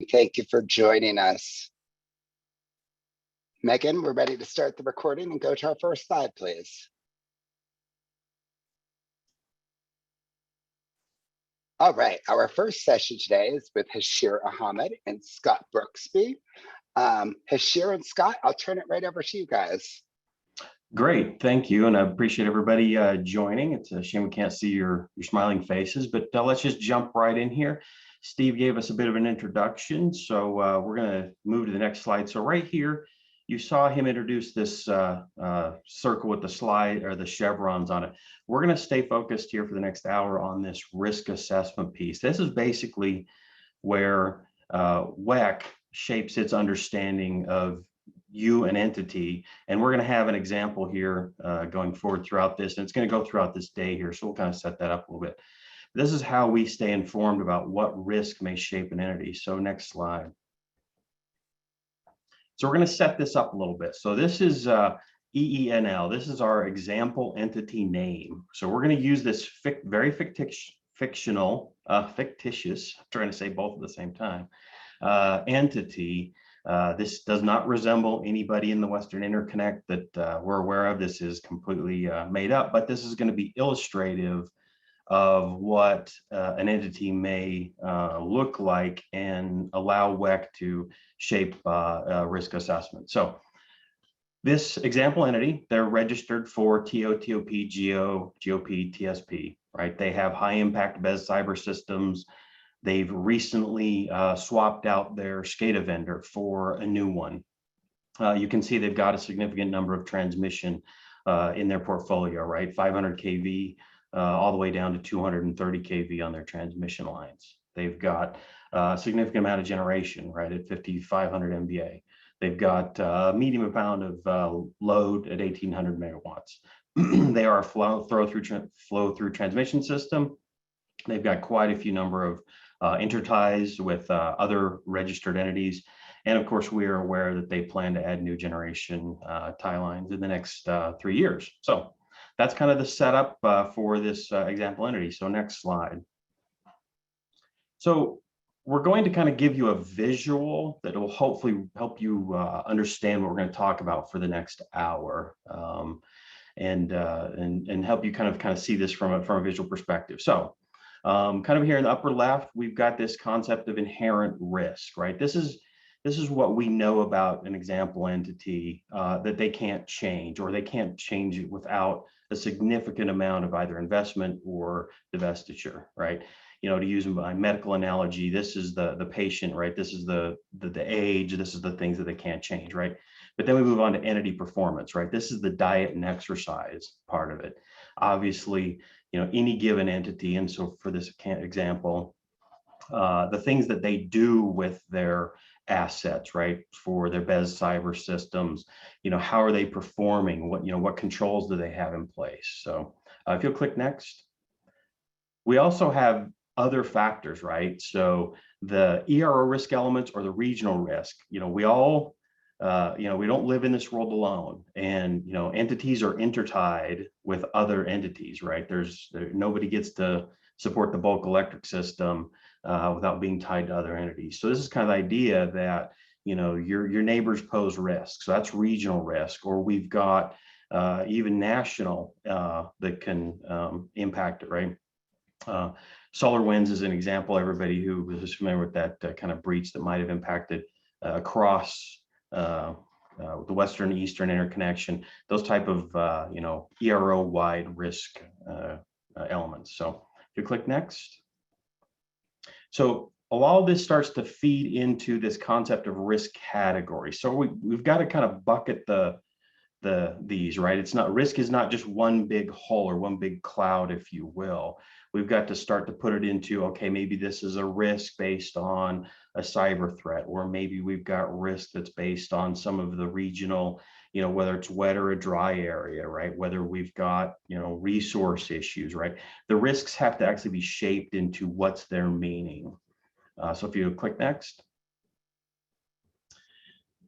Thank you for joining us. Megan, we're ready to start the recording and go to our first slide, please. All right, our first session today is with Hashir Ahmed and Scott Brooksby. Hashir and Scott, I'll turn it right over to you guys. Great, thank you, and I appreciate everybody joining. It's a shame we can't see your smiling faces, but let's just jump right in here. Steve gave us a bit of an introduction, so we're going to move to the next slide. So right here, you saw him introduce this circle with the slide or the chevrons on it. We're going to stay focused here for the next hour on this risk assessment piece. This is basically where WEC shapes its understanding of you, an entity, and we're going to have an example here going forward throughout this, and it's going to go throughout this day here, so we'll kind of set that up a little bit. This is how we stay informed about what risk may shape an entity. So next slide. So we're going to set this up a little bit. So this is EENL. This is our example entity name. So we're going to use this very fictitious, I'm trying to say both at the same time, entity. This does not resemble anybody in the Western Interconnect that we're aware of. This is completely made up, but this is going to be illustrative of what an entity may look like and allow WEC to shape risk assessment. So this example entity, they're registered for TO, TOP, GO, GOP, TSP, right? They have high impact BES cyber systems. They've recently swapped out their SCADA vendor for a new one. You can see they've got a significant number of transmission in their portfolio, right? 500 kV all the way down to 230 kV on their transmission lines. They've got a significant amount of generation, right, at 5,500 MVA. They've got a medium amount of load at 1,800 megawatts. They are a flow-through transmission system. They've got quite a few number of interties with other registered entities. And of course, we are aware that they plan to add new generation tie lines in the next 3 years. So that's kind of the setup for this example entity. So next slide. So we're going to kind of give you a visual that will hopefully help you understand what we're going to talk about for the next hour, and help you kind of see this from a visual perspective. So kind of here in the upper left, we've got this concept of inherent risk, right? This is what we know about an example entity that they can't change, or they can't change it without a significant amount of either investment or divestiture, right? You know, to use my medical analogy, this is the patient, right? This is the age, this is the things that they can't change, right? But then we move on to entity performance, right? This is the diet and exercise part of it. Obviously, you know, any given entity, and so for this example, the things that they do with their assets, right, for their BES cyber systems, you know, how are they performing? What controls do they have in place? So if you'll click next. We also have other factors, right? So the ERO risk elements or the regional risk, you know, we all, we don't live in this world alone, and, you know, entities are intertied with other entities, right? Nobody gets to support the bulk electric system without being tied to other entities. So this is kind of the idea that, you know, your neighbors pose risk. So that's regional risk, or we've got even national that can impact it, right? Solar winds is an example. Everybody who is familiar with that kind of breach that might have impacted across the Western Eastern interconnection, those type of ERO-wide risk elements. So if you click next. So all of this starts to feed into this concept of risk category. So we've got to kind of bucket these, right? It's not, risk is not just one big hole or one big cloud, if you will. We've got to start to put it into, okay, maybe this is a risk based on a cyber threat, or maybe we've got risk that's based on some of the regional, you know, whether it's wet or a dry area, right? Whether we've got, you know, resource issues, right? The risks have to actually be shaped into what's their meaning. So if you click next.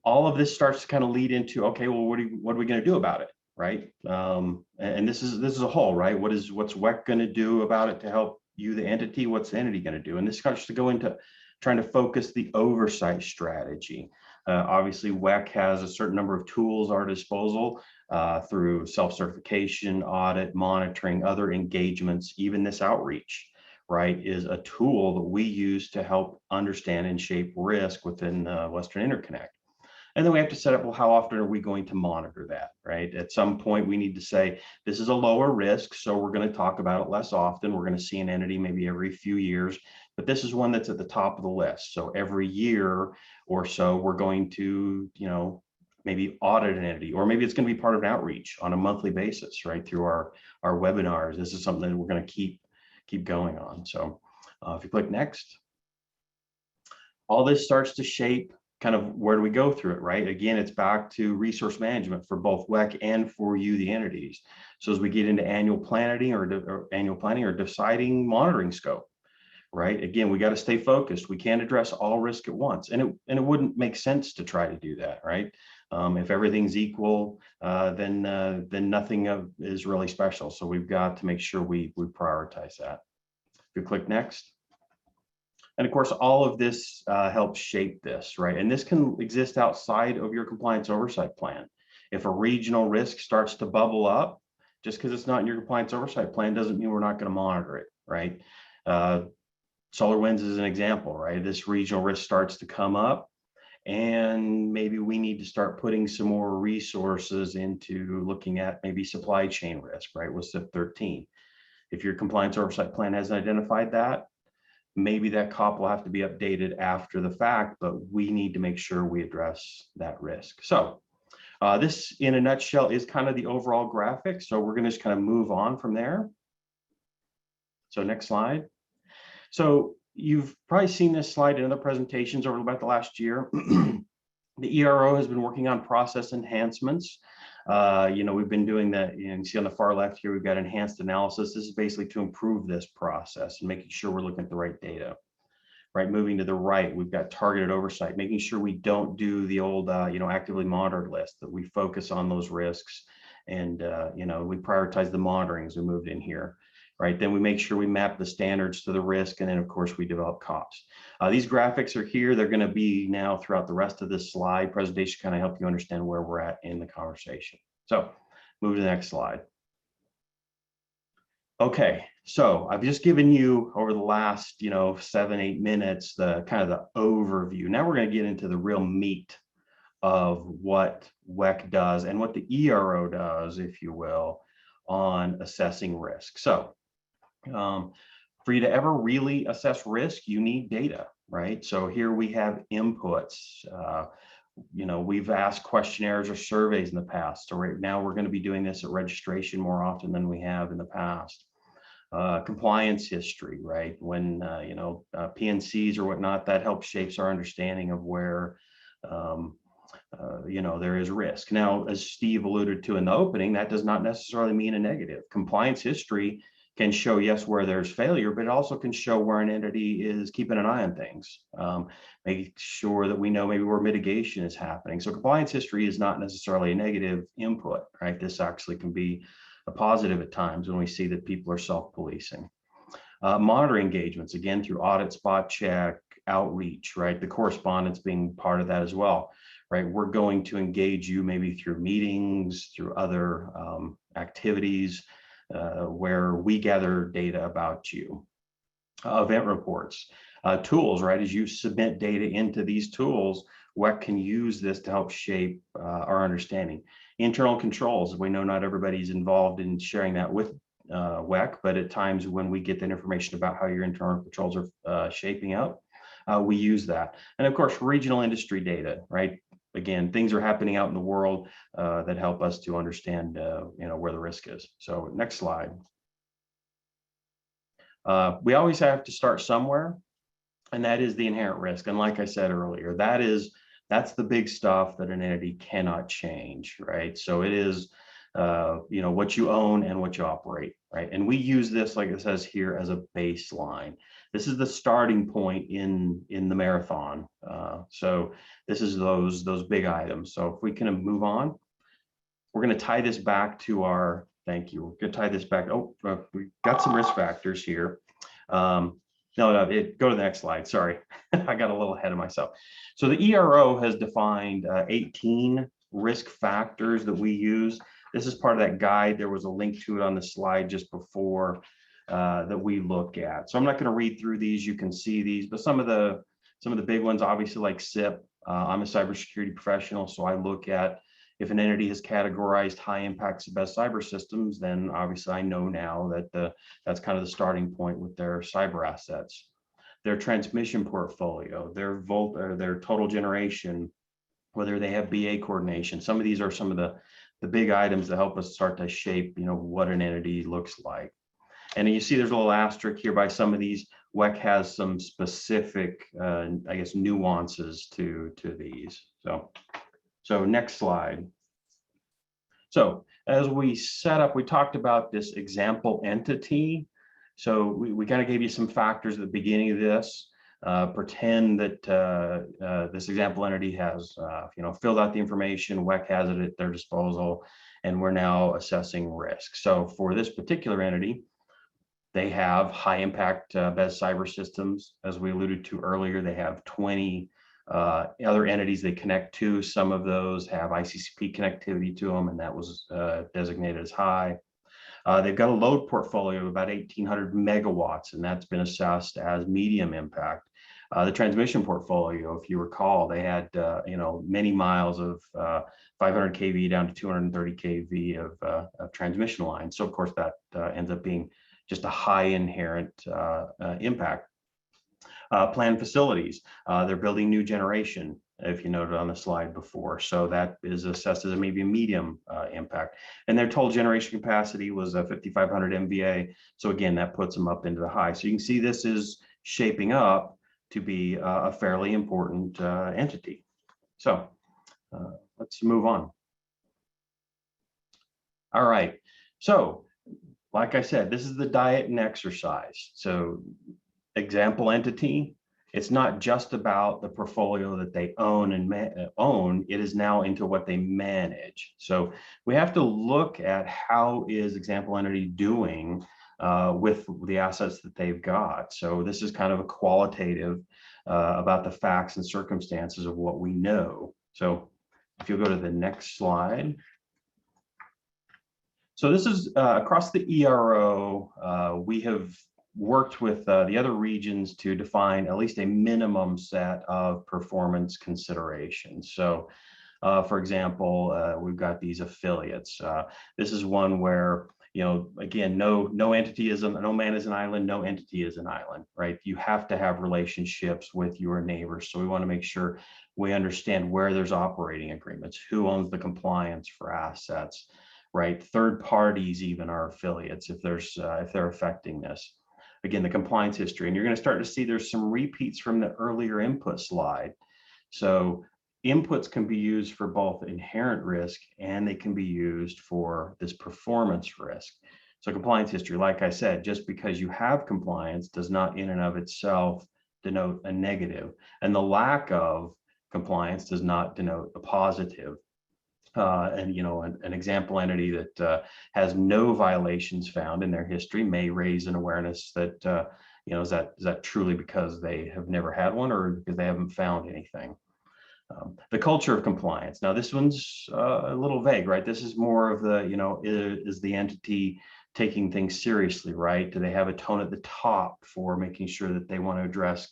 All of this starts to kind of lead into, okay, well, what are we going to do about it, right? And this is a whole, right? What's WEC going to do about it to help you, the entity? What's the entity going to do? And this starts to go into trying to focus the oversight strategy. Obviously, WEC has a certain number of tools at our disposal through self-certification, audit, monitoring, other engagements, even this outreach, right, is a tool that we use to help understand and shape risk within Western Interconnect. And then we have to set up, well, how often are we going to monitor that, right? At some point, we need to say, this is a lower risk, so we're going to talk about it less often. We're going to see an entity maybe every few years, but this is one that's at the top of the list. So every year or so, we're going to, maybe audit an entity, or maybe it's going to be part of an outreach on a monthly basis, right, through our webinars. This is something that we're going to keep going on. So if you click next, all this starts to shape kind of where do we go through it, right? Again, it's back to resource management for both WEC and for you, the entities. So as we get into annual planning or deciding monitoring scope, right? Again, we got to stay focused. We can't address all risk at once, and it wouldn't make sense to try to do that, right? If everything's equal, then nothing is really special. So we've got to make sure we prioritize that. If you click next. And of course, all of this helps shape this, right? And this can exist outside of your compliance oversight plan. If a regional risk starts to bubble up, just because it's not in your compliance oversight plan doesn't mean we're not going to monitor it, right? Solar winds is an example, right? This regional risk starts to come up, and maybe we need to start putting some more resources into looking at maybe supply chain risk, right, with SIP 13. If your compliance oversight plan hasn't identified that, maybe that COP will have to be updated after the fact, but we need to make sure we address that risk. So this, in a nutshell, is kind of the overall graphic. So we're going to just kind of move on from there. So next slide. So you've probably seen this slide in other presentations over about the last year. The ERO has been working on process enhancements. We've been doing that. You can see on the far left here, we've got enhanced analysis. This is basically to improve this process and making sure we're looking at the right data. Right, moving to the right, we've got targeted oversight, making sure we don't do the old, actively monitored list, that we focus on those risks, and we prioritize the monitoring as we moved in here. Right, then we make sure we map the standards to the risk, and then of course we develop COPs. These graphics are here. They're going to be now throughout the rest of this slide presentation, kind of help you understand where we're at in the conversation. So move to the next slide. Okay, so I've just given you over the last 7-8 minutes the kind of the overview. Now we're going to get into the real meat of what WEC does and what the ERO does, if you will, on assessing risk. So for you to ever really assess risk, you need data, right? So here we have inputs. We've asked questionnaires or surveys in the past. So right now we're going to be doing this at registration more often than we have in the past. Compliance history, right? When PNCs or whatnot, that helps shapes our understanding of where there is risk. Now, as Steve alluded to in the opening, that does not necessarily mean a negative. Compliance history can show, yes, where there's failure, but it also can show where an entity is keeping an eye on things, making sure that we know maybe where mitigation is happening. So compliance history is not necessarily a negative input, right? This actually can be a positive at times when we see that people are self-policing. Monitoring engagements, again, through audit, spot check, outreach, right? The correspondence being part of that as well, right? We're going to engage you maybe through meetings, through other activities where we gather data about you. Event reports, tools, right? As you submit data into these tools, WEC can use this to help shape our understanding. Internal controls, we know not everybody's involved in sharing that with WEC, but at times when we get that information about how your internal controls are shaping up, we use that. And of course, regional industry data, right? Again, things are happening out in the world that help us to understand, where the risk is. So next slide. We always have to start somewhere, and that is the inherent risk. And like I said earlier, that's the big stuff that an entity cannot change, right? So it is, what you own and what you operate, right? And we use this, like it says here, as a baseline. This is the starting point in the marathon. So this is those big items. So if we can move on, we're going to tie this back to our, thank you. We're going to tie this back. Oh, we got some risk factors here. No, go to the next slide. Sorry, I got a little ahead of myself. So the ERO has defined 18 risk factors that we use. This is part of that guide. There was a link to it on the slide just before that we look at. So I'm not going to read through these. You can see these, but some of the big ones, obviously, like SIP. I'm a cybersecurity professional, so I look at if an entity has categorized high impact best cyber systems, then obviously I know now that that's kind of the starting point with their cyber assets, their transmission portfolio, their volt or their total generation, whether they have BA coordination. Some of these are some of the big items that help us start to shape, what an entity looks like. And you see there's a little asterisk here by some of these. WEC has some specific, I guess, nuances to these. So next slide. So as we set up, we talked about this example entity. So we kind of gave you some factors at the beginning of this. Pretend that this example entity has, filled out the information, WEC has it at their disposal, and we're now assessing risk. So for this particular entity, they have high impact BES cyber systems. As we alluded to earlier, they have 20 other entities they connect to. Some of those have ICCP connectivity to them, and that was designated as high. They've got a load portfolio of about 1,800 megawatts, and that's been assessed as medium impact. The transmission portfolio, if you recall, they had many miles of 500 kV down to 230 kV of transmission lines. So of course that ends up being just a high inherent impact. Planned facilities, they're building new generation, if you noted on the slide before. So that is assessed as maybe a medium impact. And their total generation capacity was 5,500 MVA. So again, that puts them up into the high. So you can see this is shaping up to be a fairly important entity. So let's move on. All right. So like I said, this is the diet and exercise. So example entity, it's not just about the portfolio that they own and own, it is now into what they manage. So we have to look at how is example entity doing with the assets that they've got. So this is kind of a qualitative about the facts and circumstances of what we know. So if you'll go to the next slide. So this is across the ERO, we have worked with the other regions to define at least a minimum set of performance considerations. So for example, we've got these affiliates. This is one where, again, no entity is no man is an island, no entity is an island, right? You have to have relationships with your neighbors. So we want to make sure we understand where there's operating agreements, who owns the compliance for assets, right? Third parties even are affiliates if they're affecting this. Again, the compliance history, and you're going to start to see there's some repeats from the earlier input slide. So inputs can be used for both inherent risk and they can be used for this performance risk. So compliance history, like I said, just because you have compliance does not in and of itself denote a negative, and the lack of compliance does not denote a positive. And an example entity that has no violations found in their history may raise an awareness that is that truly because they have never had one or because they haven't found anything. The culture of compliance. Now this one's a little vague, right? This is more of the is the entity taking things seriously, right? Do they have a tone at the top for making sure that they want to address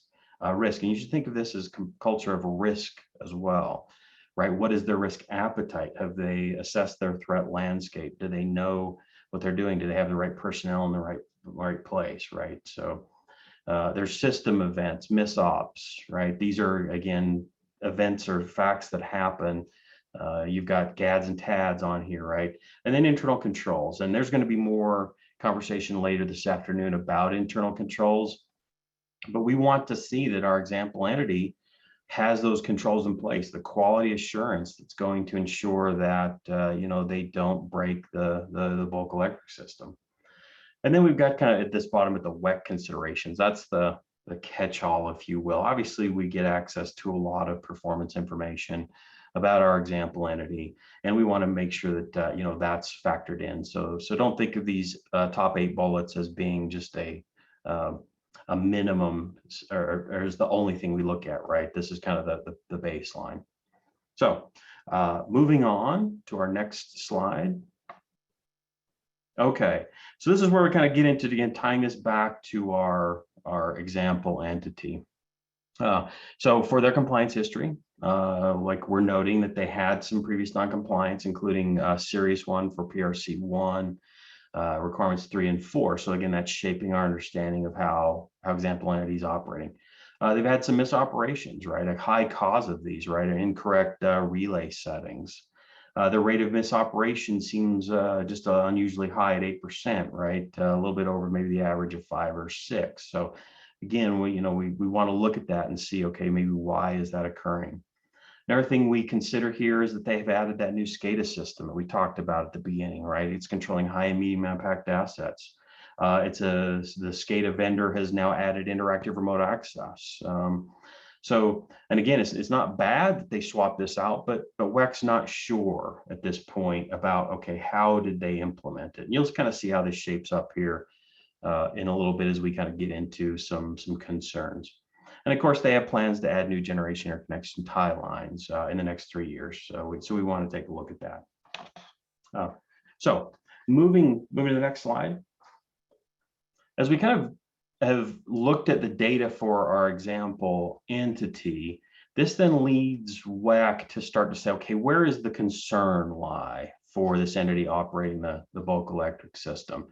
risk? And you should think of this as culture of risk as well. Right? What is their risk appetite? Have they assessed their threat landscape? Do they know what they're doing? Do they have the right personnel in the right place? Right? So there's system events, misops, right? These are, again, events or facts that happen. You've got GADs and TADs on here, right? And then internal controls. And there's going to be more conversation later this afternoon about internal controls. But we want to see that our example entity has those controls in place, the quality assurance that's going to ensure that they don't break the bulk electric system. And then we've got kind of at this bottom at the WEC considerations. That's the catch-all, if you will. Obviously, we get access to a lot of performance information about our example entity, and we want to make sure that that's factored in. So don't think of these top 8 bullets as being just a a minimum or is the only thing we look at, right? This is kind of the baseline. So moving on to our next slide. Okay, so this is where we kind of get into, again, tying this back to our example entity. So for their compliance history, like we're noting that they had some previous non-compliance, including a serious one for PRC 1, requirements 3 and 4. So again, that's shaping our understanding of how example entity is operating. They've had some misoperations, right? A high cause of these, right? Incorrect relay settings. The rate of misoperation seems just unusually high at 8%, right? A little bit over maybe the average of 5 or 6. So again, we want to look at that and see, okay, maybe why is that occurring? Another thing we consider here is that they've added that new SCADA system that we talked about at the beginning, right? It's controlling high and medium impact assets. The SCADA vendor has now added interactive remote access. So, and again, it's not bad that they swapped this out, but WEC's not sure at this point about, okay, how did they implement it? And you'll just kind of see how this shapes up here in a little bit as we kind of get into some concerns. And of course, they have plans to add new generation interconnection tie lines in the next 3 years. So we want to take a look at that. So moving to the next slide. As we kind of have looked at the data for our example entity, this then leads WEC to start to say, okay, where is the concern lie for this entity operating the bulk electric system?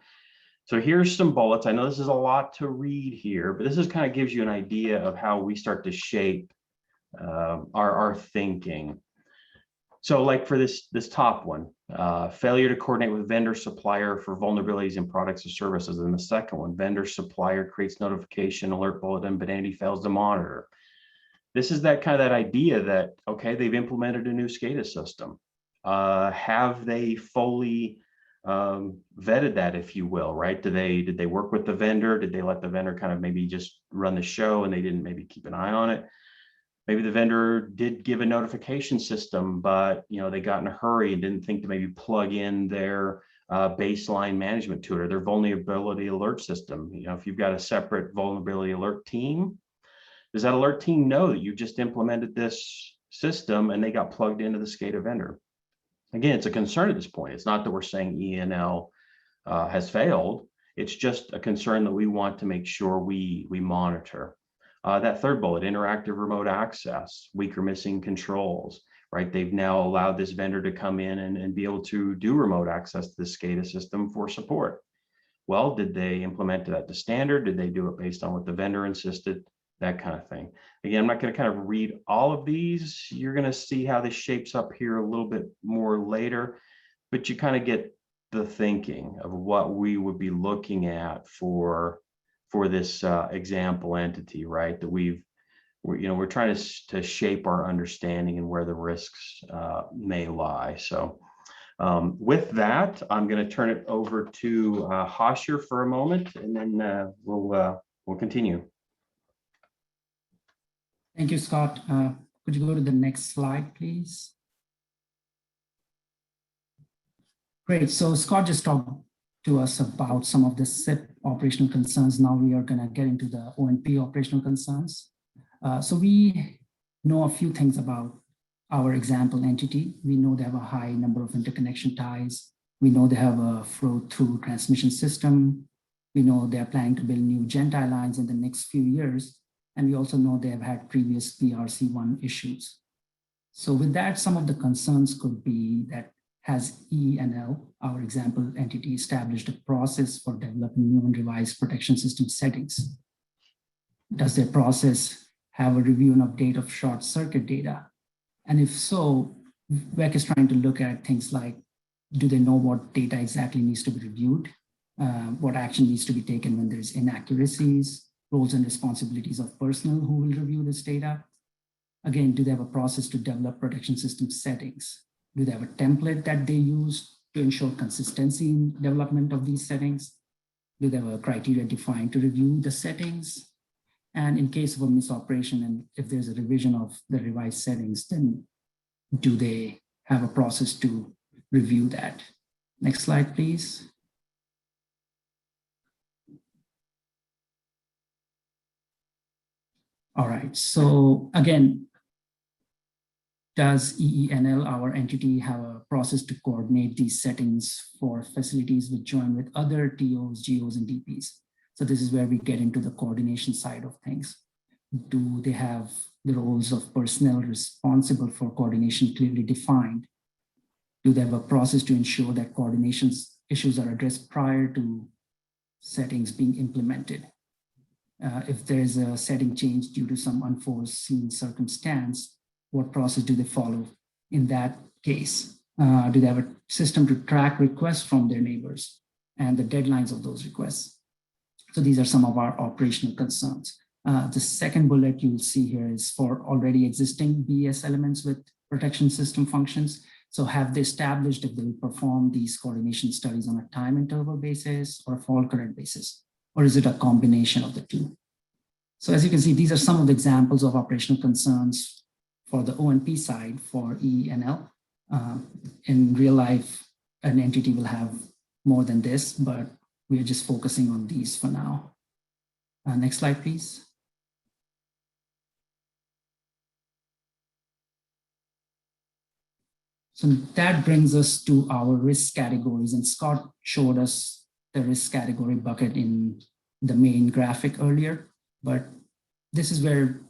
So here's some bullets. I know this is a lot to read here, but this is kind of gives you an idea of how we start to shape our thinking. So like for this top one, failure to coordinate with vendor supplier for vulnerabilities in products or services. And the second one, vendor supplier creates notification alert bulletin, but entity fails to monitor. This is that kind of that idea that, okay, they've implemented a new SCADA system. Have they fully vetted that, if you will, right? Did they work with the vendor? Did they let the vendor kind of maybe just run the show and they didn't maybe keep an eye on it? Maybe the vendor did give a notification system, but they got in a hurry and didn't think to maybe plug in their baseline management to it or their vulnerability alert system. If you've got a separate vulnerability alert team, does that alert team know that you just implemented this system and they got plugged into the SCADA vendor? Again, it's a concern at this point. It's not that we're saying ENL has failed. It's just a concern that we want to make sure we monitor. That third bullet, interactive remote access, weak or missing controls, right? They've now allowed this vendor to come in and be able to do remote access to the SCADA system for support. Well, did they implement that to standard? Did they do it based on what the vendor insisted? That kind of thing. Again, I'm not going to kind of read all of these. You're going to see how this shapes up here a little bit more later, but you kind of get the thinking of what we would be looking at for this example entity, right? That we're trying to shape our understanding and where the risks may lie. So with that, I'm going to turn it over to Hashir for a moment, and then we'll continue. Thank you, Scott. Could you go to the next slide, please? Great. So Scott just talked to us about some of the SIP operational concerns. Now we are going to get into the ONP operational concerns. So we know a few things about our example entity. We know they have a high number of interconnection ties. We know they have a flow-through transmission system. We know they're planning to build new gen tie lines in the next few years. And we also know they have had previous PRC1 issues. So with that, some of the concerns could be that has ENL, our example entity, established a process for developing new and revised protection system settings? Does their process have a review and update of short circuit data? And if so, WEC is trying to look at things like, do they know what data exactly needs to be reviewed? What action needs to be taken when there's inaccuracies? Roles and responsibilities of personnel who will review this data. Again, do they have a process to develop protection system settings? Do they have a template that they use to ensure consistency in development of these settings? Do they have a criteria defined to review the settings? And in case of a misoperation, and if there's a revision of the revised settings, then do they have a process to review that? Next slide, please. All right, so again, does EENL, our entity, have a process to coordinate these settings for facilities which join with other TOs, GOs, and DPs? So this is where we get into the coordination side of things. Do they have the roles of personnel responsible for coordination clearly defined? Do they have a process to ensure that coordination issues are addressed prior to settings being implemented? If there's a setting change due to some unforeseen circumstance, what process do they follow in that case? Do they have a system to track requests from their neighbors and the deadlines of those requests? So these are some of our operational concerns. The second bullet you'll see here is for already existing BS elements with protection system functions. So have they established if they will perform these coordination studies on a time interval basis or a fault current basis? Or is it a combination of the two? So as you can see, these are some of the examples of operational concerns for the ONP side for ENL. In real life, an entity will have more than this, but we are just focusing on these for now. Next slide, please. So that brings us to our risk categories, and Scott showed us the risk category bucket in the main graphic earlier, but this is where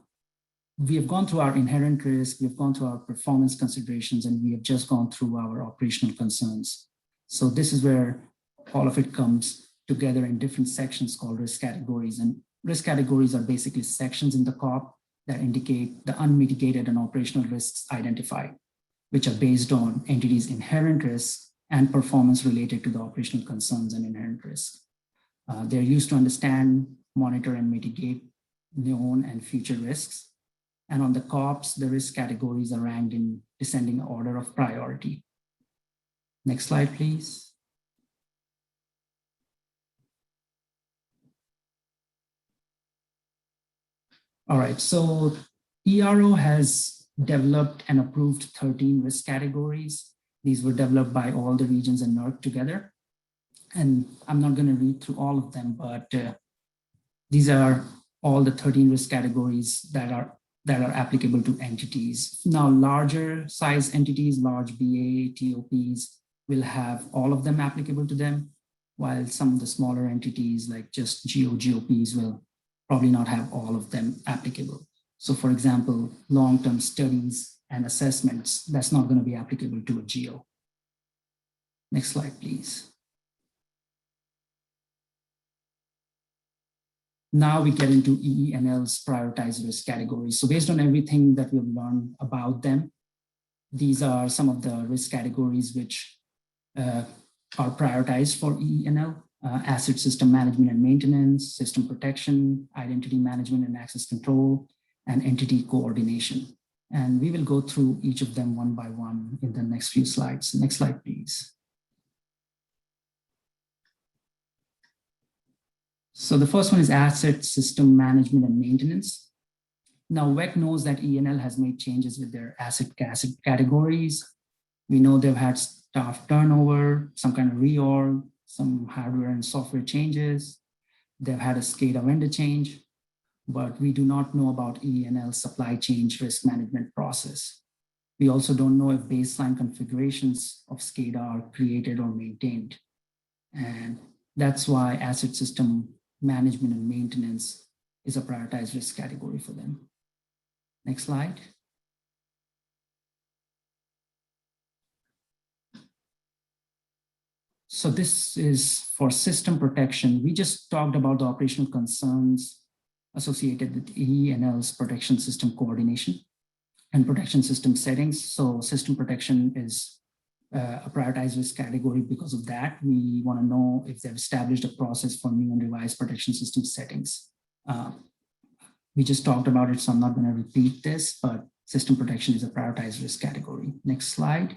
we have gone through our inherent risk, we've gone through our performance considerations, and we have just gone through our operational concerns. So this is where all of it comes together in different sections called risk categories. And risk categories are basically sections in the COP that indicate the unmitigated and operational risks identified, which are based on entities' inherent risks and performance related to the operational concerns and inherent risk. They're used to understand, monitor, and mitigate known and future risks. And on the COPs, the risk categories are ranked in descending order of priority. Next slide, please. All right, so ERO has developed and approved 13 risk categories. These were developed by all the regions and NERC together. And I'm not going to read through all of them, but these are all the 13 risk categories that are applicable to entities. Now, larger size entities, large BA, TOPs will have all of them applicable to them, while some of the smaller entities like just GOPs will probably not have all of them applicable. So for example, long-term studies and assessments, that's not going to be applicable to a GO. Next slide, please. Now we get into EENL's prioritized risk categories. So based on everything that we've learned about them, these are some of the risk categories which are prioritized for EENL: asset system management and maintenance, system protection, identity management and access control, and entity coordination. And we will go through each of them one by one in the next few slides. Next slide, please. So the first one is asset system management and maintenance. Now, WEC knows that ENL has made changes with their asset categories. We know they've had staff turnover, some kind of reorg, some hardware and software changes. They've had a SCADA vendor change, but we do not know about ENL's supply chain risk management process. We also don't know if baseline configurations of SCADA are created or maintained. And that's why asset system management and maintenance is a prioritized risk category for them. Next slide. So this is for system protection. We just talked about the operational concerns associated with ENL's protection system coordination and protection system settings. So system protection is a prioritized risk category. Because of that, we want to know if they've established a process for new and revised protection system settings. We just talked about it, so I'm not going to repeat this, but system protection is a prioritized risk category. Next slide.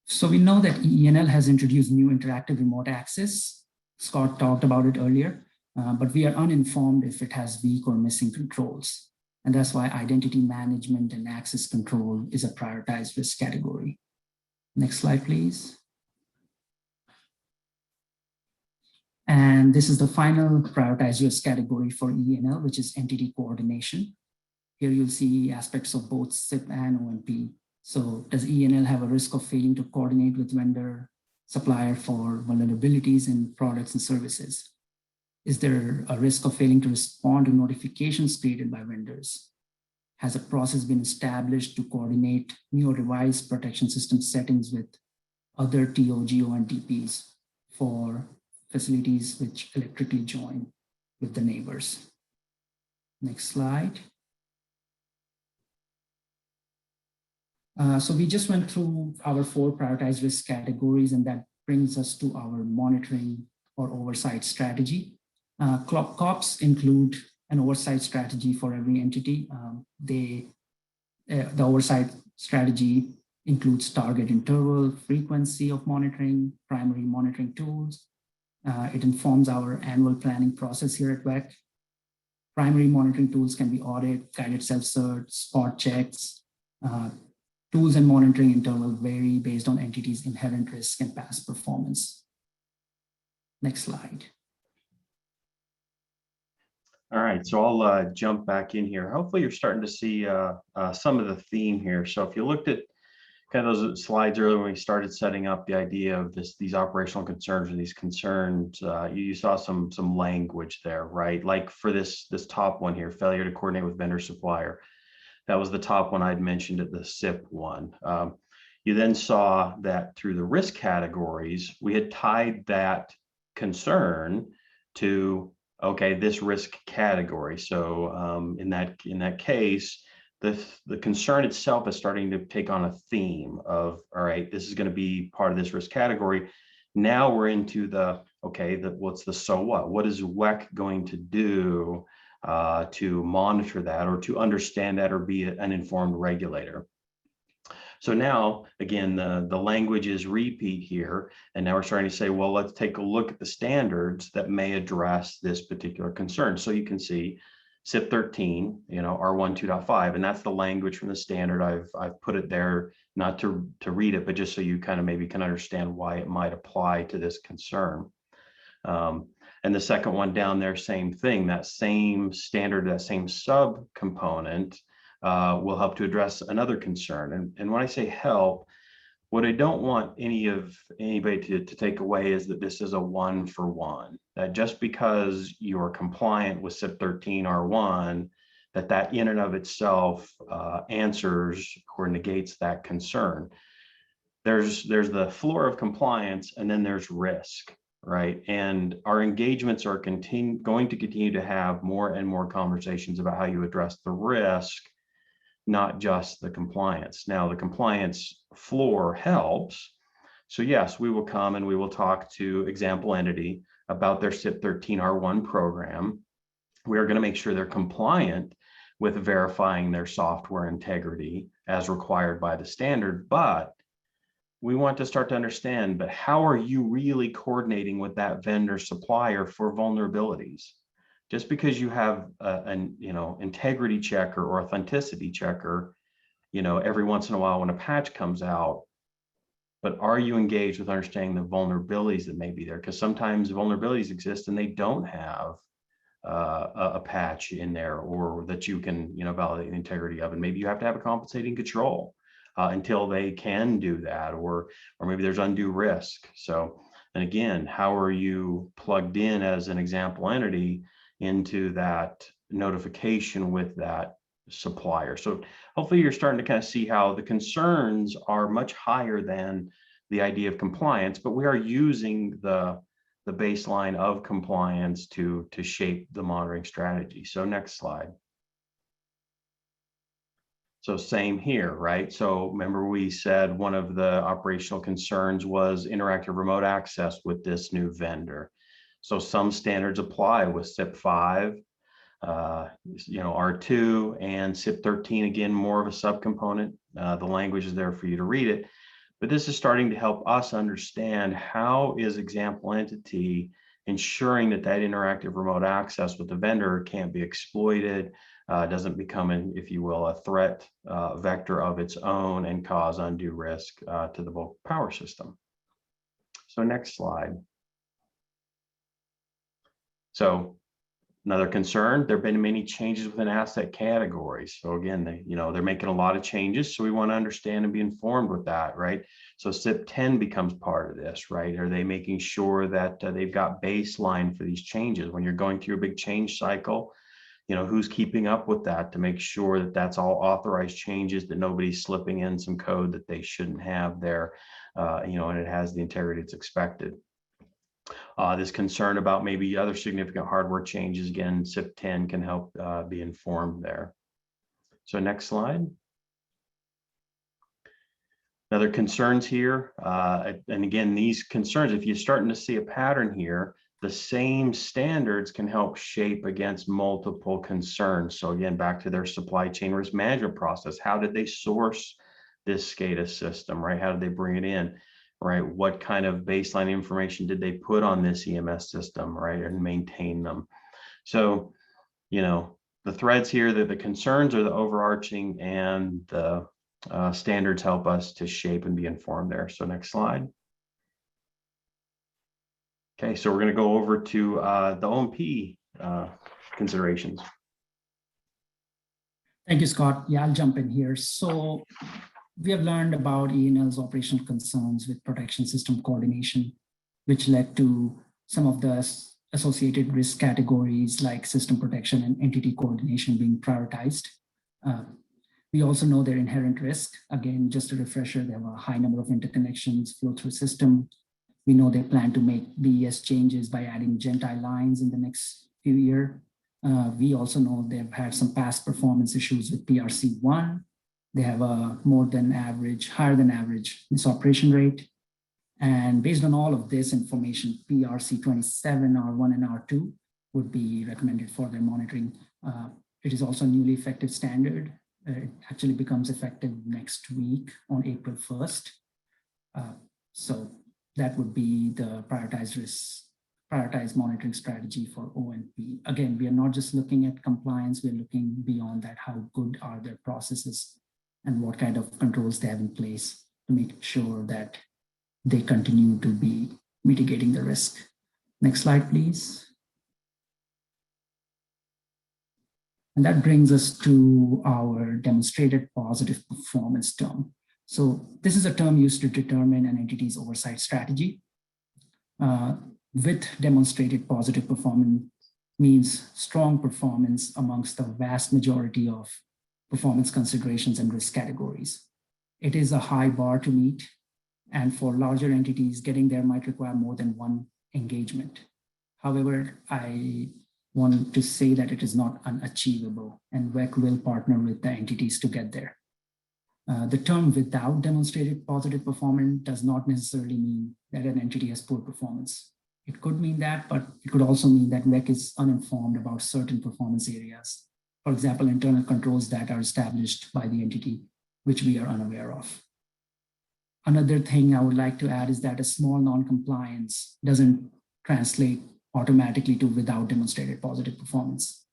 So we know that ENL has introduced new interactive remote access. Scott talked about it earlier, but we are uninformed if it has weak or missing controls. And that's why identity management and access control is a prioritized risk category. Next slide, please. And this is the final prioritized risk category for E&L, which is entity coordination. Here you'll see aspects of both SIP and OMP. So does E&L have a risk of failing to coordinate with vendor supplier for vulnerabilities in products and services? Is there a risk of failing to respond to notifications created by vendors? Has a process been established to coordinate new or revised protection system settings with other TOGO and TPs for facilities which electrically join with the neighbors? Next slide. So we just went through our 4 prioritized risk categories, and that brings us to our monitoring or oversight strategy. COPS include an oversight strategy for every entity. The oversight strategy includes target interval, frequency of monitoring, primary monitoring tools. It informs our annual planning process here at WEC. Primary monitoring tools can be audit, guided self-cert, spot checks. Tools and monitoring interval vary based on entities' inherent risk and past performance. Next slide. All right, so I'll jump back in here. Hopefully you're starting to see some of the theme here. So if you looked at kind of those slides earlier when we started setting up the idea of these operational concerns or these concerns, you saw some language there, right? Like for this top one here, failure to coordinate with vendor supplier. That was the top one I'd mentioned at the SIP one. You then saw that through the risk categories, we had tied that concern to, okay, this risk category. So in that case, the concern itself is starting to take on a theme of, all right, this is going to be part of this risk category. Now we're into what's the so what? What is WEC going to do to monitor that or to understand that or be an informed regulator? So now, again, the language is repeat here, and now we're starting to say, well, let's take a look at the standards that may address this particular concern. So you can see SIP 13, R1 2.5, and that's the language from the standard. I've put it there not to read it, but just so you kind of maybe can understand why it might apply to this concern. And the second one down there, same thing, that same standard, that same subcomponent will help to address another concern. And when I say help, what I don't want anybody to take away is that this is a 1-for-1, that just because you are compliant with SIP 13 R1, that in and of itself answers or negates that concern. There's the floor of compliance, and then there's risk, right? And our engagements are going to continue to have more and more conversations about how you address the risk, not just the compliance. Now, the compliance floor helps. So yes, we will come and we will talk to example entity about their SIP 13 R1 program. We are going to make sure they're compliant with verifying their software integrity as required by the standard, but we want to start to understand, but how are you really coordinating with that vendor supplier for vulnerabilities? Just because you have an integrity checker or authenticity checker, every once in a while when a patch comes out, but are you engaged with understanding the vulnerabilities that may be there? Because sometimes vulnerabilities exist and they don't have a patch in there, or that you can validate the integrity of, and maybe you have to have a compensating control until they can do that, or maybe there's undue risk. So, and again, how are you plugged in as an example entity into that notification with that supplier? So hopefully you're starting to kind of see how the concerns are much higher than the idea of compliance, but we are using the baseline of compliance to shape the monitoring strategy. So next slide. So same here, right? So remember we said one of the operational concerns was interactive remote access with this new vendor. So some standards apply with SIP 5, R2, and SIP 13, again, more of a subcomponent. The language is there for you to read it. But this is starting to help us understand how is example entity ensuring that interactive remote access with the vendor can't be exploited, doesn't become, if you will, a threat vector of its own and cause undue risk to the bulk power system. So next slide. So another concern, there have been many changes within asset categories. So again, they're making a lot of changes. So we want to understand and be informed with that, right? So SIP 10 becomes part of this, right? Are they making sure that they've got baseline for these changes? When you're going through a big change cycle, who's keeping up with that to make sure that that's all authorized changes, that nobody's slipping in some code that they shouldn't have there, and it has the integrity it's expected. This concern about maybe other significant hardware changes, again, SIP 10 can help be informed there. So next slide. Other concerns here, and again, these concerns, if you're starting to see a pattern here, the same standards can help shape against multiple concerns. So again, back to their supply chain risk management process. How did they source this SCADA system, right? How did they bring it in, right? What kind of baseline information did they put on this EMS system, right? And maintain them. So, the threads here, the concerns are the overarching, and the standards help us to shape and be informed there. So next slide. Okay, so we're going to go over to the OMP considerations. Thank you, Scott. Yeah, I'll jump in here. So we have learned about E&L's operational concerns with protection system coordination, which led to some of the associated risk categories like system protection and entity coordination being prioritized. We also know their inherent risk. Again, just a refresher, they have a high number of interconnections, flow through system. We know they plan to make BES changes by adding Gentile lines in the next few years. We also know they've had some past performance issues with PRC1. They have a higher than average misoperation rate. And based on all of this information, PRC27, R1 and R2 would be recommended for their monitoring. It is also a newly effective standard. It actually becomes effective next week on April 1st. So that would be the prioritized monitoring strategy for ONP. Again, we are not just looking at compliance, we're looking beyond that. How good are their processes and what kind of controls they have in place to make sure that they continue to be mitigating the risk. Next slide, please. And that brings us to our demonstrated positive performance term. So this is a term used to determine an entity's oversight strategy. With demonstrated positive performance means strong performance amongst the vast majority of performance considerations and risk categories. It is a high bar to meet, and for larger entities, getting there might require more than one engagement. However, I want to say that it is not unachievable, and WEC will partner with the entities to get there. The term without demonstrated positive performance does not necessarily mean that an entity has poor performance. It could mean that, but it could also mean that WEC is uninformed about certain performance areas. For example, internal controls that are established by the entity, which we are unaware of. Another thing I would like to add is that a small non-compliance doesn't translate automatically to without demonstrated positive performance.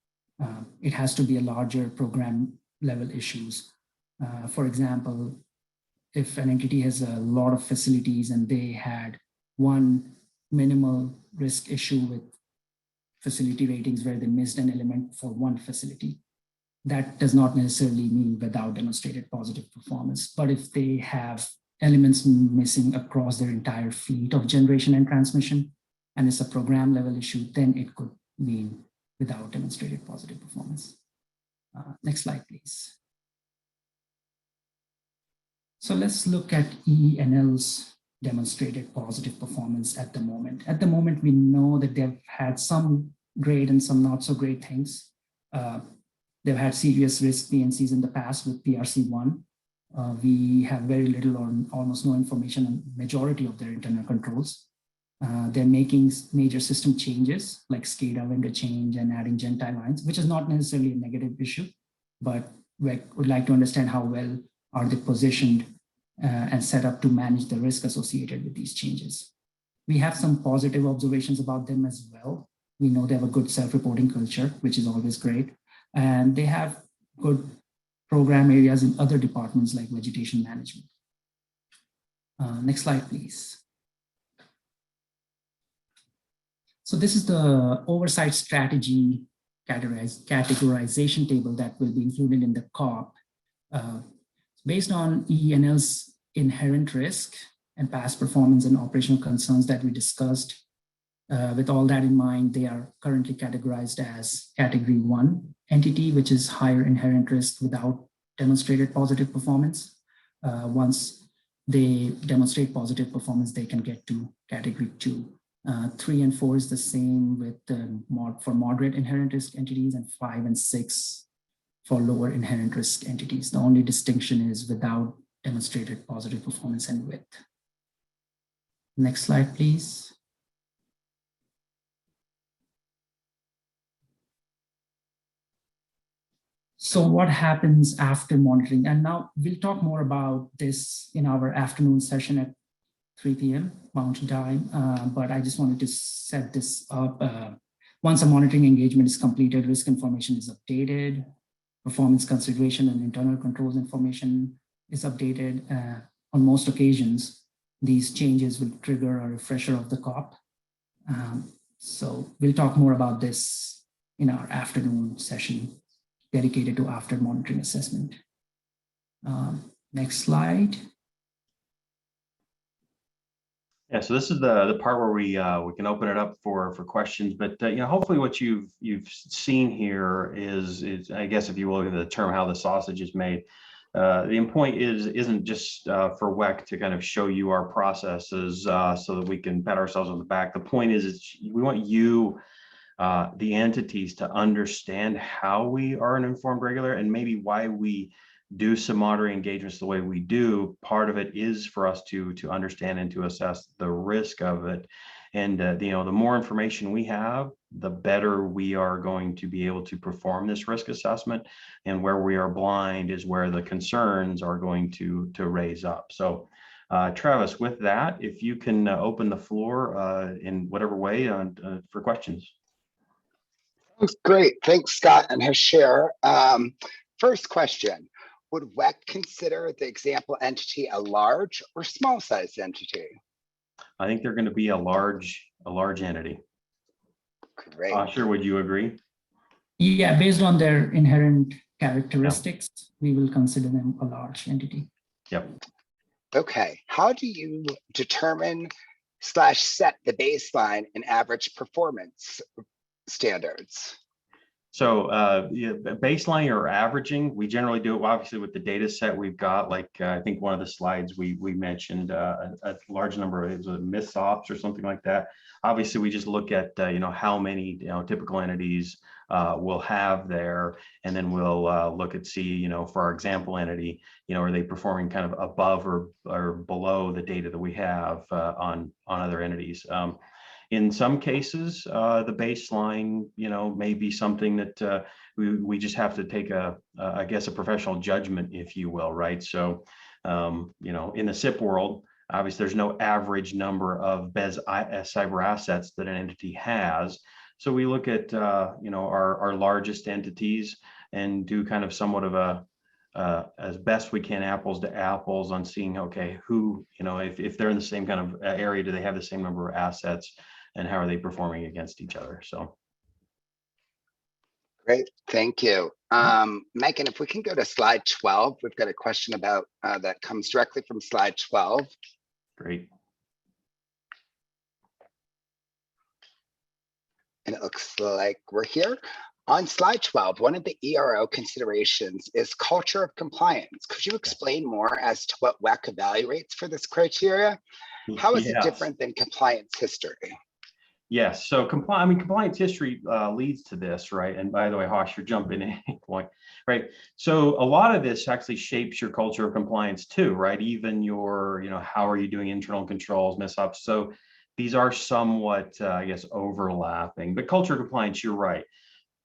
It has to be a larger program level issues. For example, if an entity has a lot of facilities and they had one minimal risk issue with facility ratings where they missed an element for one facility, that does not necessarily mean without demonstrated positive performance. But if they have elements missing across their entire fleet of generation and transmission, and it's a program level issue, then it could mean without demonstrated positive performance. Next slide, please. So let's look at E&L's demonstrated positive performance at the moment. At the moment, we know that they've had some great and some not so great things. They've had serious risk PNCs in the past with PRC1. We have very little or almost no information on majority of their internal controls. They're making major system changes like SCADA vendor change and adding Gentile lines, which is not necessarily a negative issue, but we would like to understand how well are they positioned and set up to manage the risk associated with these changes. We have some positive observations about them as well. We know they have a good self-reporting culture, which is always great. And they have good program areas in other departments like vegetation management. Next slide, please. So this is the oversight strategy categorization table that will be included in the COP. Based on ENL's inherent risk and past performance and operational concerns that we discussed, with all that in mind, they are currently categorized as category 1 entity, which is higher inherent risk without demonstrated positive performance. Once they demonstrate positive performance, they can get to category 2. 3 and 4 is the same with for moderate inherent risk entities, and 5 and 6 for lower inherent risk entities. The only distinction is without demonstrated positive performance and with. Next slide, please. So what happens after monitoring? And now we'll talk more about this in our afternoon session at 3 p.m. Mountain Time, but I just wanted to set this up. Once a monitoring engagement is completed, risk information is updated, performance consideration and internal controls information is updated. On most occasions, these changes will trigger a refresher of the COP. So we'll talk more about this in our afternoon session dedicated to after monitoring assessment. Next slide. Yeah, so this is the part where we can open it up for questions, but you know, hopefully what you've seen here is I guess if you will, the term how the sausage is made. The point isn't just for WEC to kind of show you our processes so that we can pat ourselves on the back. The point is we want you, the entities, to understand how we are an informed regulator and maybe why we do some monitoring engagements the way we do. Part of it is for us to understand and to assess the risk of it. And you know, the more information we have, the better we are going to be able to perform this risk assessment. And where we are blind is where the concerns are going to raise up. So Travis, with that, if you can open the floor in whatever way for questions. That's great. Thanks, Scott and Hashir. First question. Would WEC consider the example entity a large or small sized entity? I think they're going to be a large entity. Great. Sure, would you agree? Yeah, based on their inherent characteristics, we will consider them a large entity. Yep. Okay. How do you determine / set the baseline and average performance standards? So yeah, baseline or averaging, we generally do it obviously with the data set we've got. Like I think one of the slides we mentioned a large number of MISOPs or something like that. Obviously, we just look at you know, how many typical entities we'll have there, and then we'll look at you know, for our example entity, you know, are they performing kind of above or below the data that we have on other entities. In some cases, the baseline, you know, may be something that we just have to take I guess, a professional judgment, if you will, right? So, you know, in the SIP world, obviously, there's no average number of BES cyber assets that an entity has. So we look at, you know, our largest entities and do kind of somewhat of a as best we can apples to apples on seeing, okay, who, you know, if they're in the same kind of area, do they have the same number of assets? And how are they performing against each other? So great, thank you. Megan, if we can go to slide 12, we've got a question about that comes directly from slide 12. Great. And it looks like we're here. On slide 12, one of the ERO considerations is culture of compliance. Could you explain more as to what WEC evaluates for this criteria? How is it different than compliance history? Yes, so compliance history leads to this, right? And by the way, Hosh, you're jumping in at any point, right? So a lot of this actually shapes your culture of compliance too, right? Even your, you know, how are you doing internal controls, MISOPs? So these are somewhat, I guess, overlapping. But culture of compliance, you're right.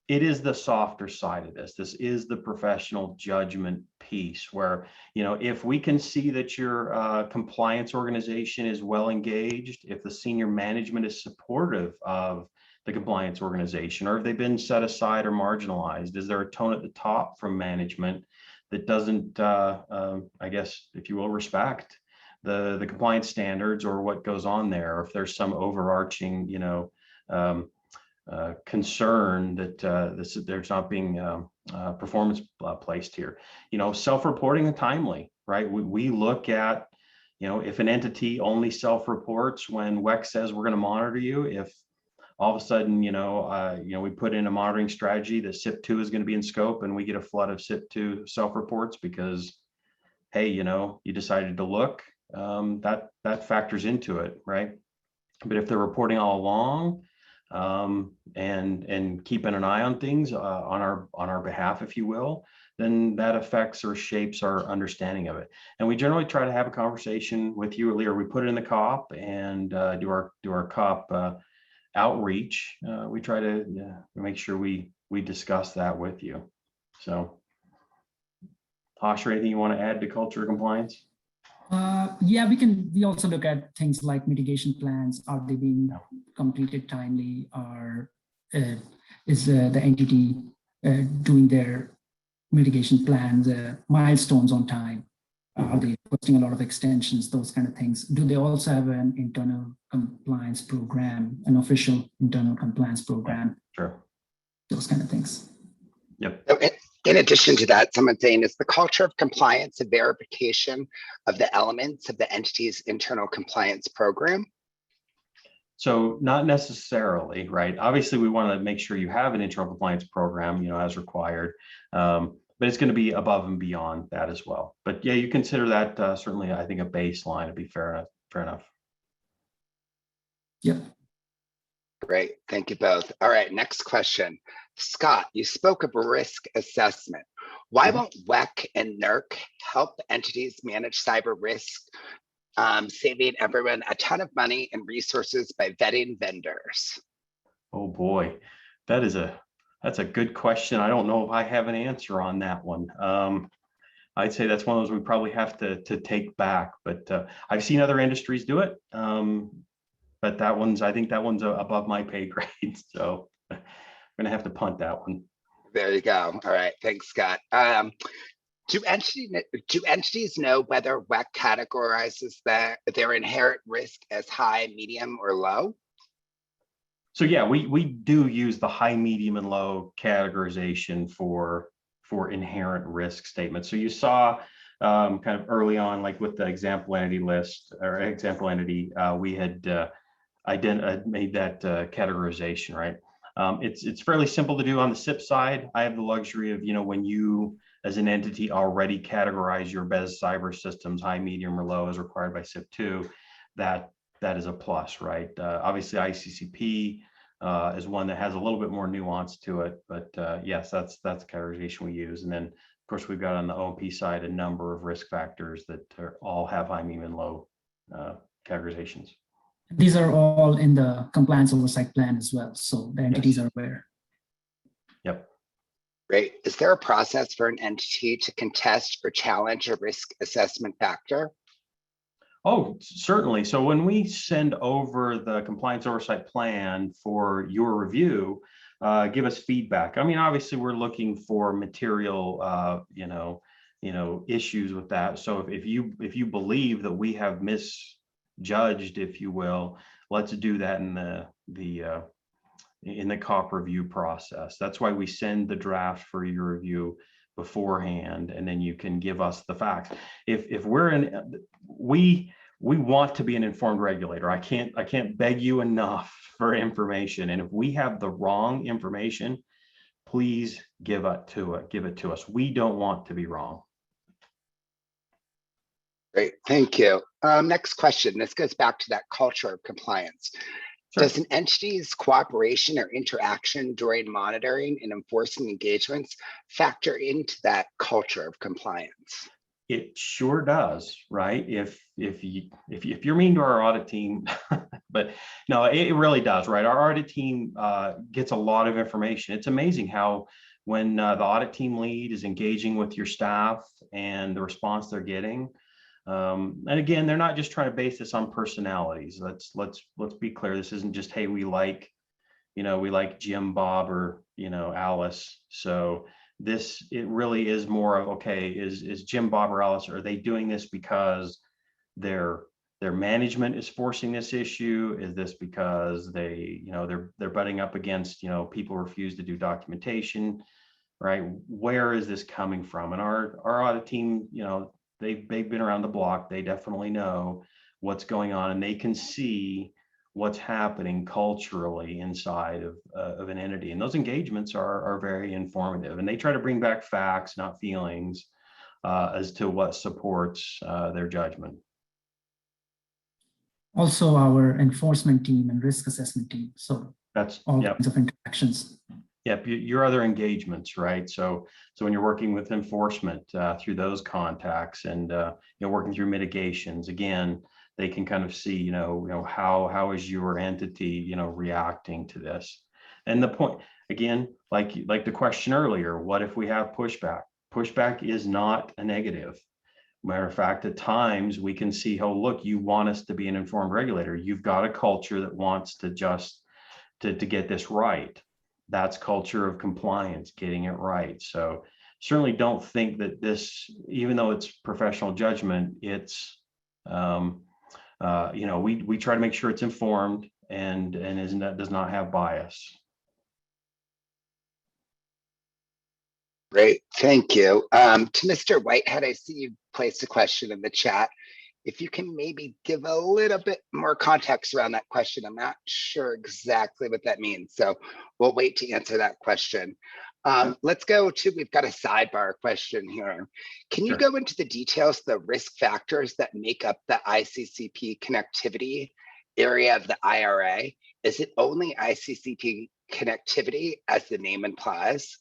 It is the softer side of this. This is the professional judgment piece where, you know, if we can see that your compliance organization is well engaged, if the senior management is supportive of the compliance organization, or if they've been set aside or marginalized, is there a tone at the top from management that doesn't, I guess, if you will, respect the compliance standards or what goes on there, or if there's some overarching, you know, concern that there's not being performance placed here. Self-reporting and timely, right? We look at, if an entity only self-reports when WEC says we're going to monitor you, if all of a sudden, we put in a monitoring strategy that SIP2 is going to be in scope and we get a flood of SIP2 self-reports because, hey, you decided to look, that factors into it, right? But if they're reporting all along and keeping an eye on things on our behalf, if you will, then that affects or shapes our understanding of it. And we generally try to have a conversation with you earlier. We put it in the COP and do our COP outreach. We try to make sure we discuss that with you. So, Asher, anything you want to add to culture of compliance? Yeah, we also look at things like mitigation plans. Are they being completed timely? Or is the entity doing their mitigation plans, milestones on time? Are they posting a lot of extensions, those kind of things? Do they also have an internal compliance program, an official internal compliance program? Sure. Those kind of things. Yep. So in addition to that, someone's saying, is the culture of compliance a verification of the elements of the entity's internal compliance program? So not necessarily, right? Obviously, we want to make sure you have an internal compliance program, as required. But it's going to be above and beyond that as well. But yeah, you consider that certainly, I think, a baseline to be fair enough. Yep. Great, thank you both. All right, next question. Scott, you spoke of risk assessment. Why won't WEC and NERC help entities manage cyber risk, saving everyone a ton of money and resources by vetting vendors? Oh boy, that's a good question. I don't know if I have an answer on that one. I'd say that's one of those we probably have to take back, but I've seen other industries do it. But I think that one's above my pay grade. So I'm gonna have to punt that one. There you go. All right, thanks, Scott. Do entities know whether WEC categorizes their inherent risk as high, medium, or low? So yeah, we do use the high, medium, and low categorization for inherent risk statements. So you saw kind of early on, like with the example entity list or example entity, we had made that categorization, right? It's fairly simple to do on the SIP side. I have the luxury of, when you as an entity already categorize your BES cyber systems, high, medium, or low as required by SIP2, that is a plus, right? Obviously ICCP is one that has a little bit more nuance to it, but yes, that's the categorization we use. And then of course we've got on the OMP side a number of risk factors that all have high, medium, and low categorizations. These are all in the compliance oversight plan as well, so the entities are aware. Yep. Great. Is there a process for an entity to contest or challenge a risk assessment factor? Oh, certainly. So when we send over the compliance oversight plan for your review, give us feedback. I mean, obviously, we're looking for material, issues with that. So if you believe that we have misjudged, if you will, let's do that in the COP review process. That's why we send the draft for your review beforehand, and then you can give us the facts. If we want to be an informed regulator. I can't beg you enough for information. And if we have the wrong information, please give it to us. We don't want to be wrong. Great, thank you. Next question. This goes back to that culture of compliance. Sure. Does an entity's cooperation or interaction during monitoring and enforcing engagements factor into that culture of compliance? It sure does, right? If you're mean to our audit team, but no, it really does, right? Our audit team gets a lot of information. It's amazing how when the audit team lead is engaging with your staff and the response they're getting. And again, they're not just trying to base this on personalities. Let's be clear. This isn't just, hey, we like Jim, Bob, or Alice. So it really is more of, okay, is Jim, Bob, or Alice, are they doing this because they're their management is forcing this issue? Is this because they're butting up against, people refuse to do documentation, right? Where is this coming from? And our audit team, they've been around the block. They definitely know what's going on, and they can see what's happening culturally inside of an entity. And those engagements are very informative, and they try to bring back facts, not feelings, as to what supports their judgment. Also our enforcement team and risk assessment team. So That's all kinds of interactions. Yep, your other engagements, right? So when you're working with enforcement through those contacts, and working through mitigations, again, they can kind of see, how is your entity, reacting to this. And the point, again, like the question earlier, what if we have pushback? Pushback is not a negative. Matter of fact, at times we can see, oh, look, you want us to be an informed regulator. You've got a culture that wants to to get this right. That's culture of compliance, getting it right. So certainly don't think that this, even though it's professional judgment, it's, we try to make sure it's informed and does not have bias. Great, thank you. To Mr. Whitehead, I see you placed a question in the chat. If you can maybe give a little bit more context around that question. I'm not sure exactly what that means, so we'll wait to answer that question. Let's go to, we've got a sidebar question here. Can you go into the details, the risk factors that make up the ICCP connectivity area of the IRA? Is it only ICCP connectivity as the name implies?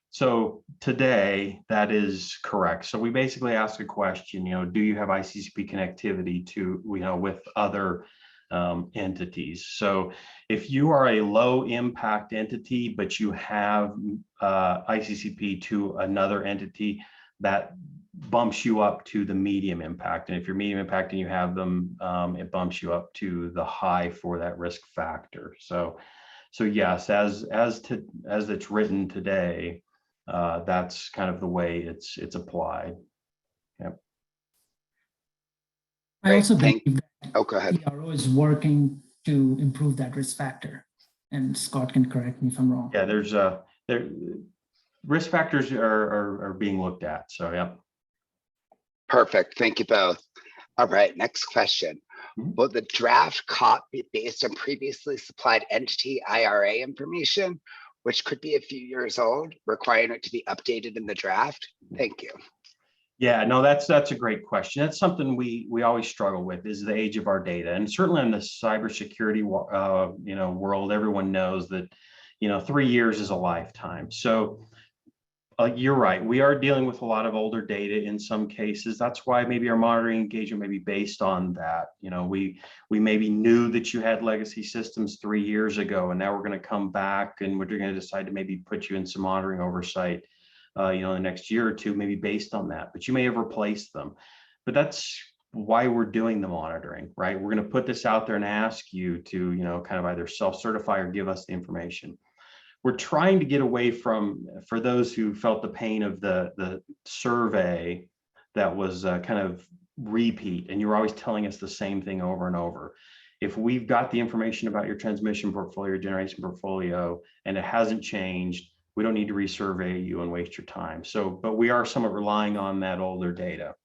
So today, that is correct. So we basically ask a question, do you have ICCP connectivity to, with other entities? So if you are a low impact entity, but you have ICCP to another entity, that bumps you up to the medium impact. And if you're medium impact and you have them, it bumps you up to the high for that risk factor. So yes, as it's written today, that's kind of the way it's applied. Yep. I also believe that go ahead. ERO is working to improve that risk factor, and Scott can correct me if I'm wrong. Yeah, there's risk factors are being looked at. So yeah. Perfect. Thank you both. All right, next question. Will the draft COP be based on previously supplied entity IRA information, which could be a few years old, requiring it to be updated in the draft? Thank you. Yeah, no, that's a great question. That's something we always struggle with, is the age of our data. And certainly in the cybersecurity world, everyone knows that 3 years is a lifetime. So you're right, we are dealing with a lot of older data in some cases. That's why maybe our monitoring engagement may be based on that. We maybe knew that you had legacy systems 3 years ago, and now we're going to come back and we're going to decide to maybe put you in some monitoring oversight, in the next year or two, maybe based on that. But you may have replaced them. But that's why we're doing the monitoring, right? We're going to put this out there and ask you to, kind of either self-certify or give us the information. We're trying to get away from, for those who felt the pain of the survey that was kind of repeat, and you're always telling us the same thing over and over. If we've got the information about your transmission portfolio, your generation portfolio, and it hasn't changed, we don't need to resurvey you and waste your time. So, but we are somewhat relying on that older data.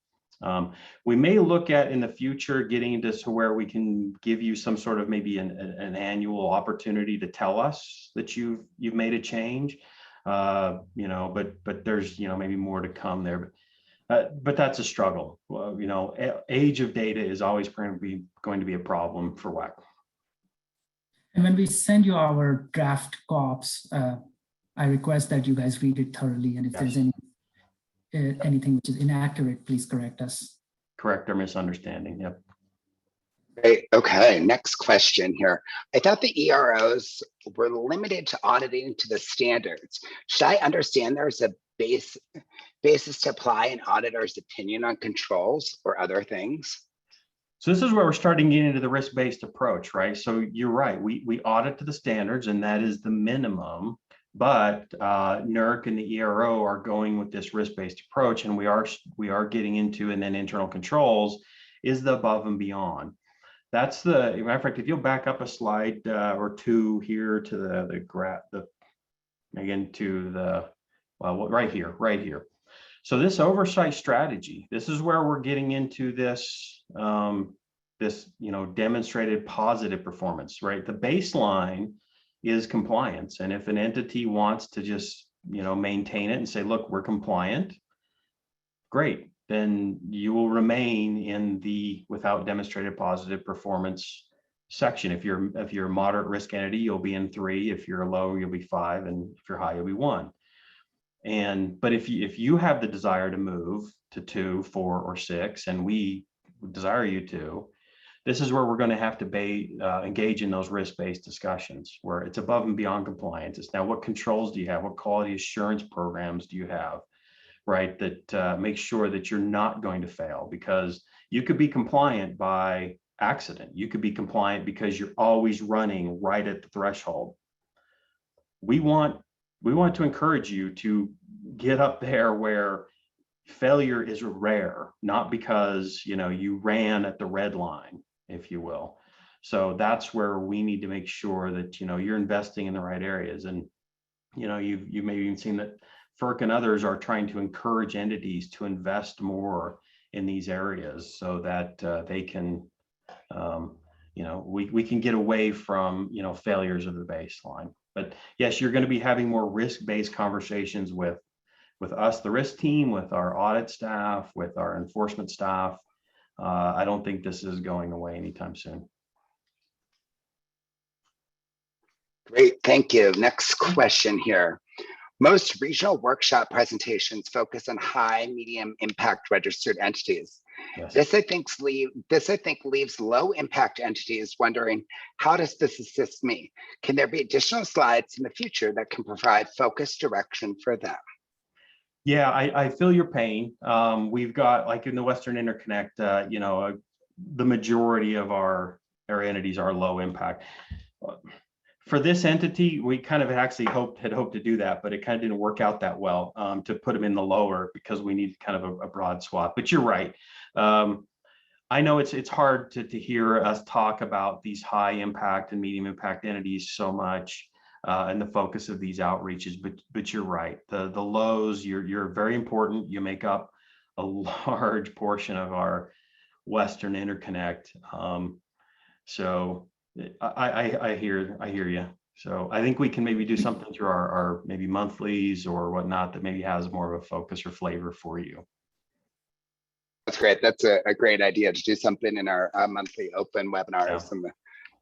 We may look at in the future getting into where we can give you some sort of maybe an annual opportunity to tell us that you've made a change, but there's maybe more to come there. But that's a struggle. Age of data is always going to be a problem for WEC. And when we send you our draft COPs, I request that you guys read it thoroughly, and if there's anything which is inaccurate, please correct us. Correct our misunderstanding. Yep. Great. Okay, next question here. I thought the EROs were limited to auditing to the standards. Should I understand there's a basis to apply an auditor's opinion on controls or other things? So this is where we're starting to get into the risk-based approach, right? So you're right, we audit to the standards, and that is the minimum. But NERC and the ERO are going with this risk-based approach, and we are getting into, and then internal controls, is the above and beyond. That's the, matter of fact, if you'll back up a slide or two here to the graph, again to the, well, right here. So this oversight strategy, this is where we're getting into this, demonstrated positive performance, right? The baseline is compliance. And if an entity wants to just, maintain it and say, look, we're compliant, great, then you will remain in the without demonstrated positive performance section. If you're a moderate risk entity, you'll be in 3. If you're low, you'll be 5, and if you're high, you'll be 1. But if you have the desire to move to 2, 4, or 6, and we desire you to, this is where we're going to have to engage in those risk-based discussions where it's above and beyond compliance. It's now, what controls do you have? What quality assurance programs do you have? Right, that make sure that you're not going to fail, because you could be compliant by accident. You could be compliant because you're always running right at the threshold. We want to encourage you to get up there where failure is rare, not because you ran at the red line, if you will. So that's where we need to make sure that you're investing in the right areas. And you've maybe even seen that FERC and others are trying to encourage entities to invest more in these areas so that they can, we can get away from, failures of the baseline. But yes, you're going to be having more risk-based conversations with us, the risk team, with our audit staff, with our enforcement staff. I don't think this is going away anytime soon. Great, thank you. Next question here. Most regional workshop presentations focus on high, medium impact registered entities. Yes. This I think leaves low impact entities wondering, how does this assist me? Can there be additional slides in the future that can provide focused direction for them? Yeah, I feel your pain. We've got, like in the Western Interconnect, the majority of our entities are low impact. For this entity, we kind of actually had hoped to do that, but it kind of didn't work out that well to put them in the lower, because we need kind of a broad swath. But you're right. I know it's hard to hear us talk about these high impact and medium impact entities so much and the focus of these outreaches, but you're right. The lows, you're very important. You make up a large portion of our Western Interconnect. So I hear you. So I think we can maybe do something through our maybe monthlies or whatnot that maybe has more of a focus or flavor for you. That's great. That's a great idea to do something in our monthly open webinars on the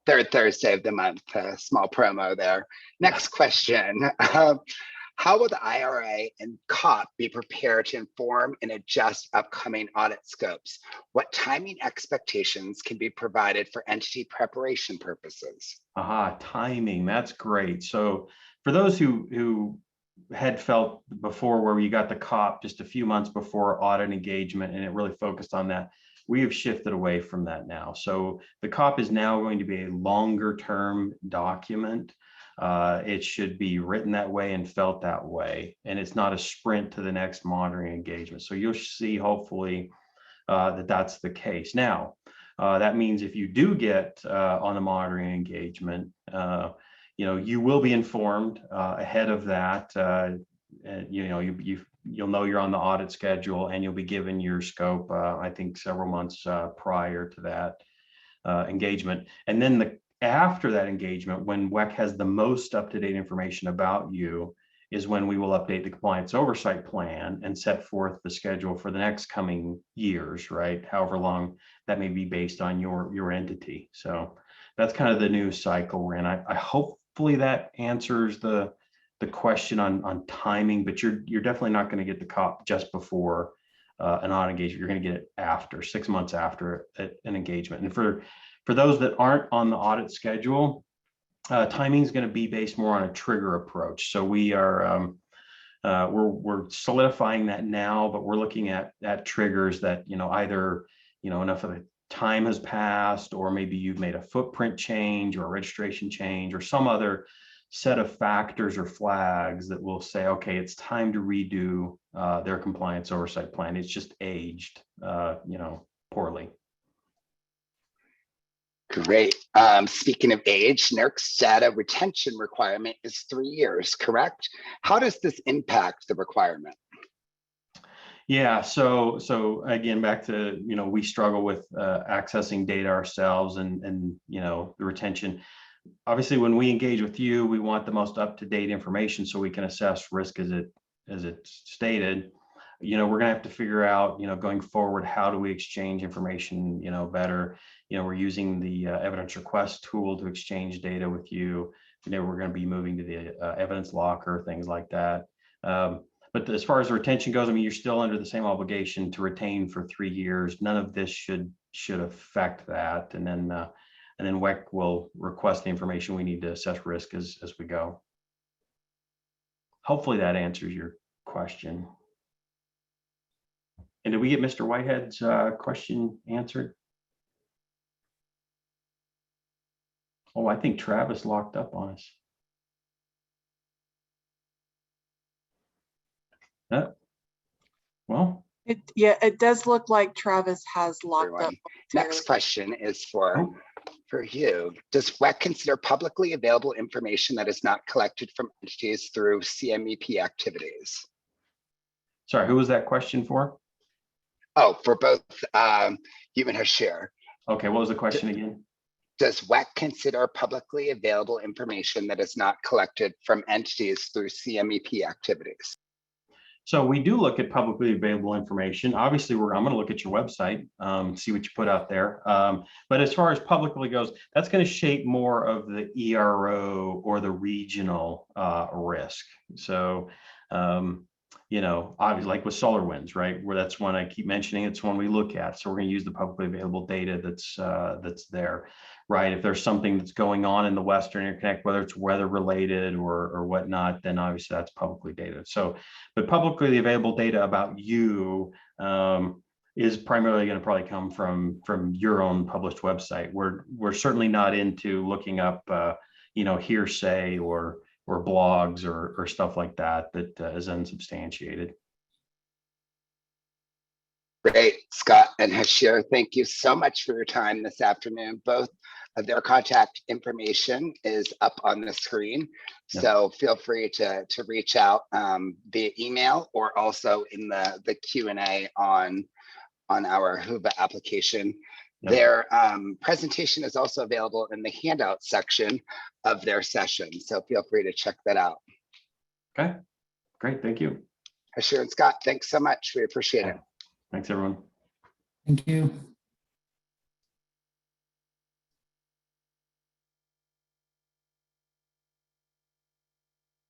third Thursday of the month. Small promo there. Next question. How will the IRA and COP be prepared to inform and adjust upcoming audit scopes? What timing expectations can be provided for entity preparation purposes? Timing, that's great. So for those who had felt before where you got the COP just a few months before audit engagement and it really focused on that, we have shifted away from that now. So the COP is now going to be a longer term document. It should be written that way and felt that way. And it's not a sprint to the next monitoring engagement. So you'll see hopefully that that's the case. Now, that means if you do get on the monitoring engagement, you will be informed ahead of that. You'll know you're on the audit schedule and you'll be given your scope, I think several months prior to that engagement. And then after that engagement, when WEC has the most up-to-date information about you, is when we will update the compliance oversight plan and set forth the schedule for the next coming years, right? However long that may be based on your entity. So that's kind of the new cycle we're in. I hopefully that answers the question on timing, but you're definitely not going to get the COP just before an audit engagement. You're going to get it after 6 months after an engagement. And for those that aren't on the audit schedule, timing is going to be based more on a trigger approach. So we are we're solidifying that now, but we're looking at triggers that either enough of the time has passed, or maybe you've made a footprint change or a registration change or some other set of factors or flags that will say, okay, it's time to redo their compliance oversight plan. It's just aged, poorly. Great. Speaking of age, NERC's data retention requirement is 3 years, correct? How does this impact the requirement? Yeah, so again, back to, we struggle with accessing data ourselves and the retention. Obviously, when we engage with you, we want the most up-to-date information so we can assess risk as it's stated. We're gonna have to figure out, going forward, how do we exchange information, better. We're using the evidence request tool to exchange data with you. We're gonna be moving to the evidence locker, things like that. But as far as retention goes, I mean, you're still under the same obligation to retain for 3 years. None of this should affect that. And then WEC will request the information we need to assess risk as we go. Hopefully that answers your question. And did we get Mr. Whitehead's question answered? Oh, I think Travis locked up on us. Well, it does look like Travis has locked up. Everyone. Next question is for you. Does WEC consider publicly available information that is not collected from entities through CMEP activities? Sorry, who was that question for? Oh, for both you and Hashir. Okay, what was the question again? Does WEC consider publicly available information that is not collected from entities through CMEP activities? So we do look at publicly available information. Obviously, I'm going to look at your website, see what you put out there. But as far as publicly goes, that's going to shape more of the ERO or the regional risk. So, obviously, like with SolarWinds, right? Where that's one I keep mentioning. It's one we look at. So we're going to use the publicly available data that's there, right? If there's something that's going on in the Western Interconnect, whether it's weather related or whatnot, then obviously that's publicly data. So, but publicly available data about you is primarily going to probably come from your own published website. We're certainly not into looking up, hearsay or blogs or stuff like that is unsubstantiated. Great, Scott and Hashir, thank you so much for your time this afternoon. Both of their contact information is up on the screen. Yep. So feel free to reach out via email or also in the Q&A on our Whova application. Yep. Their presentation is also available in the handout section of their session. So feel free to check that out. Okay, great, thank you. Hashir and Scott, thanks so much. We appreciate it. Thanks, everyone. Thank you.